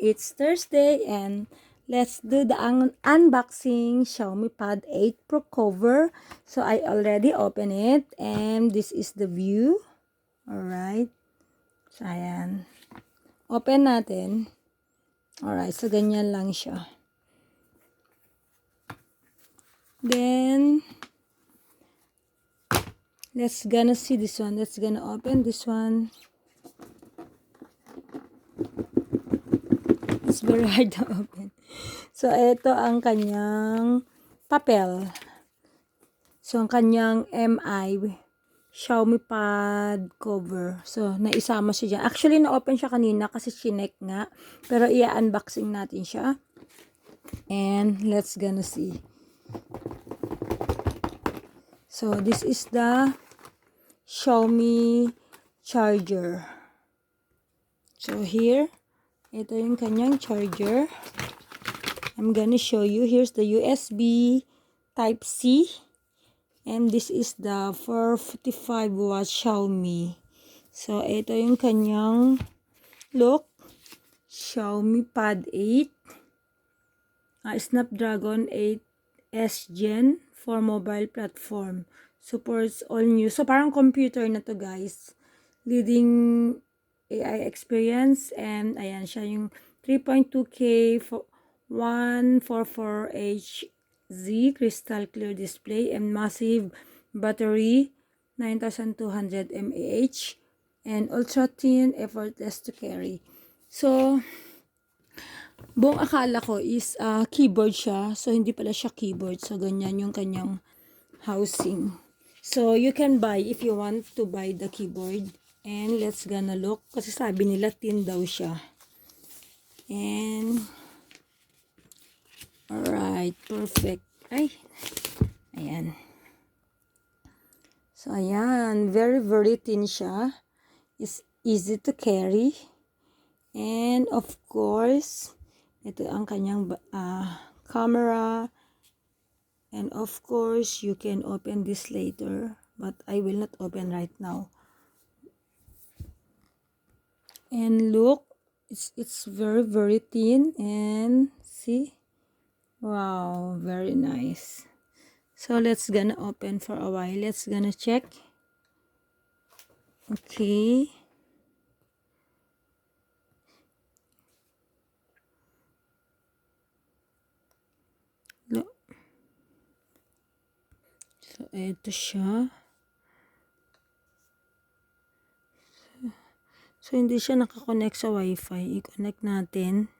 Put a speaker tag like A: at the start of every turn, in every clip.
A: it's Thursday and let's do the unboxing Xiaomi Pad 8 Pro cover. So I already opened it and this is the view. Alright. So ayan. Open natin. Alright, so ganyan lang siya. Then, let's gonna see this one. Let's gonna open this one. It's very hard to open. So, ito ang kanyang papel. So, ang kanyang MI Xiaomi Pad cover. So, naisama siya dyan. Actually, na-open siya kanina kasi chinek nga. Pero, i-unboxing natin siya. And, let's gonna see. So, this is the Xiaomi charger. So, here, ito yung kanyang charger. I'm gonna show you. Here's the USB Type-C. And this is the 455 watt Xiaomi. So, ito yung kanyang look. Xiaomi Pad 8. Snapdragon 8S Gen for mobile platform. Supports all new. So, parang computer na to, guys. Leading AI experience. And, ayan, siya yung 3.2K 144Hz crystal clear display and massive battery 9200 mAh and ultra thin, effortless to carry. So, buong akala ko is keyboard siya. So, hindi pala siya keyboard. So, ganyan yung kanyang housing. So, you can buy if you want to buy the keyboard. And, let's gonna look. Kasi sabi nila, thin daw siya. And, alright, perfect. Ay, ayan. So, ayan. Very, very thin siya. It's easy to carry. And, of course, ito ang kanyang camera. And, of course, you can open this later. But, I will not open right now. And, look. It's very, very thin. And, see? Wow, very nice. So, let's gonna open for a while. Let's gonna check. Okay. Look. So, ito siya. So, hindi siya nakakonect sa Wi-Fi. I-connect natin.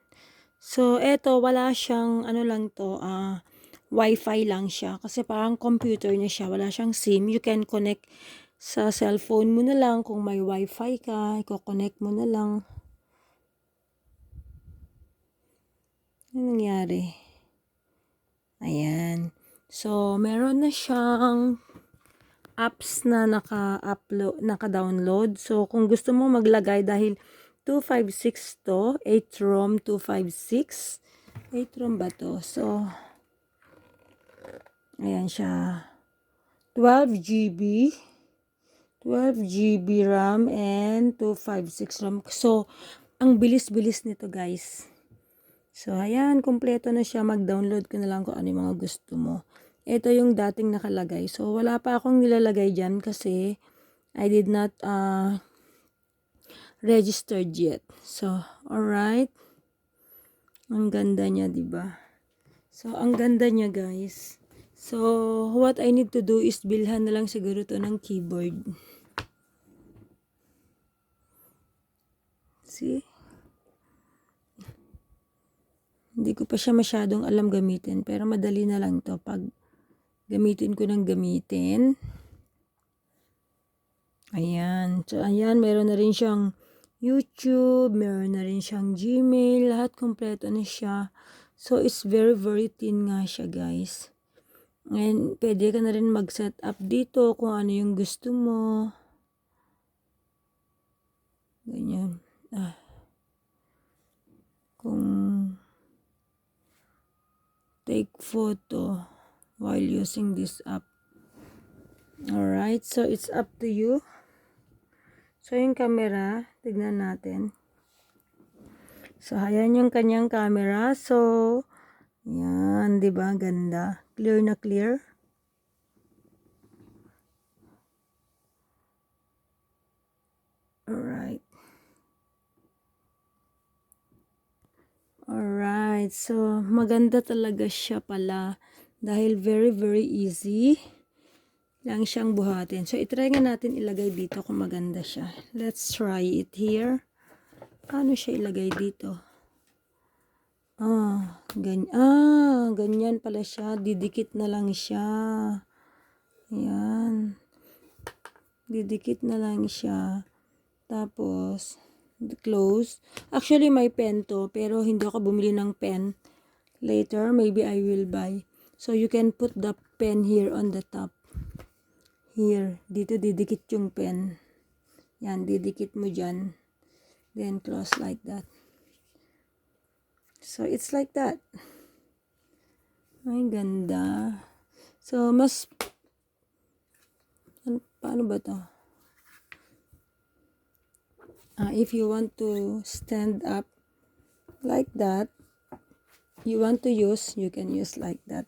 A: So, ito, wala siyang, ano lang to, Wi-Fi lang siya. Kasi parang computer na siya. Wala siyang SIM. You can connect sa cellphone mo na lang. Kung may Wi-Fi ka, i-connect mo na lang. Ano nangyari? Ayan. So, meron na siyang apps na naka-download. So, kung gusto mo maglagay dahil 256 to, 8 ROM 256. 8 ROM ba to? So, ayan siya. 12 GB. 12 GB RAM and 256 ROM. So, ang bilis-bilis nito, guys. So, ayan. Kompleto na siya. Mag-download ko na lang kung ano yung mga gusto mo. Ito yung dating nakalagay. So, wala pa akong nilalagay dyan kasi I did not registered yet. So, alright. Ang ganda niya, diba? So, ang ganda niya, guys. So, what I need to do is bilhan na lang siguro to ng keyboard. See? Hindi ko pa siya masyadong alam gamitin. Pero madali na lang to pag gamitin ko ng gamitin. Ayan. So, ayan. Meron na rin siyang YouTube. Meron na rin siyang Gmail. Lahat kompleto na siya. So, it's very, very thin nga siya, guys. And, pwede ka na rin mag-set up dito kung ano yung gusto mo. Ganyan. Kung take photo while using this app. Alright, so it's up to you. So, yung camera, tignan natin. So, ayan yung kanyang camera. So, yan, di ba? Ganda. Clear na clear. Alright. Alright. So, maganda talaga siya pala. Dahil very, very easy lang siyang buhatin. So, itry nga natin ilagay dito kung maganda siya. Let's try it here. Paano siya ilagay dito? Ganyan pala siya. Didikit na lang siya. Ayan. Didikit na lang siya. Tapos, close. Actually, may pen to. Pero hindi ako bumili ng pen. Later, maybe I will buy. So, you can put the pen here on the top. Here. Dito didikit yung pen. Yan, didikit mo dyan. Then, close like that. So, it's like that. Ay, ganda. So, paano ba to? If you want to stand up like that, you want to use, you can use like that.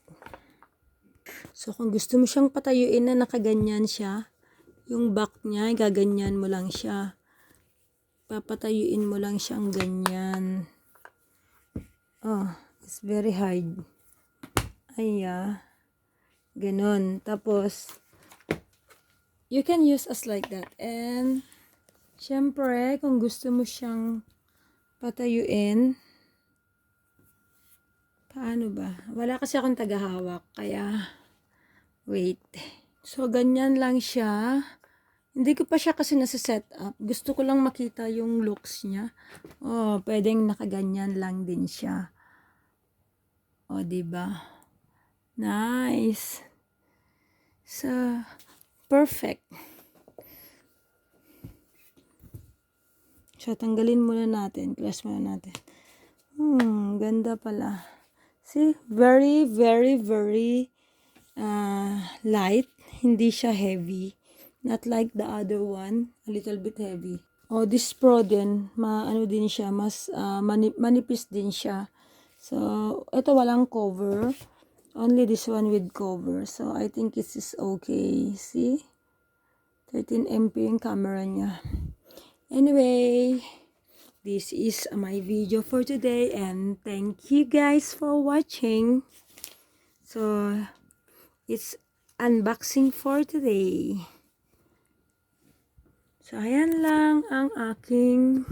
A: So, kung gusto mo siyang patayuin na nakaganyan siya, yung back niya, gaganyan mo lang siya. Papatayuin mo lang siyang ganyan. Oh, it's very hard. Ganon. Tapos, you can use as like that. And, syempre, kung gusto mo siyang patayuin, paano ba? Wala kasi akong tagahawak, kaya, wait. So, ganyan lang siya. Hindi ko pa siya kasi nasa-set up. Gusto ko lang makita yung looks niya. Oh, pwedeng nakaganyan lang din siya. Oh, diba? Nice. So, perfect. So, tanggalin muna natin. Close muna natin. Ganda pala. See? Very, very, very light. Hindi siya heavy. Not like the other one. A little bit heavy. Oh, this Pro din. Ano din siya. Mas manipis din siya. So, ito walang cover. Only this one with cover. So, I think it is okay. See? 13MP yung camera niya. Anyway, this is my video for today. And thank you guys for watching. So, it's unboxing for today. So, ayan lang ang aking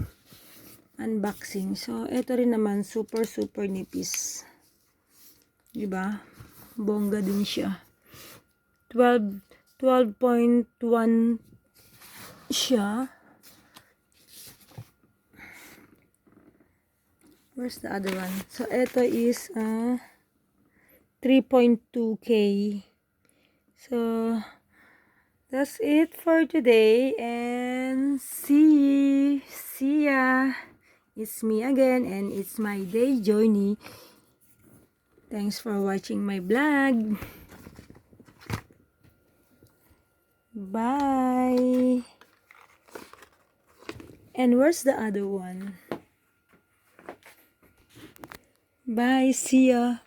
A: unboxing. So, ito rin naman, super nipis. Diba? Bongga din siya. 12.1 siya. Where's the other one? So, ito is 3.2K. So, that's it for today. And see ya. It's me again and it's my day journey. Thanks for watching my vlog. Bye. And where's the other one? Bye. See ya.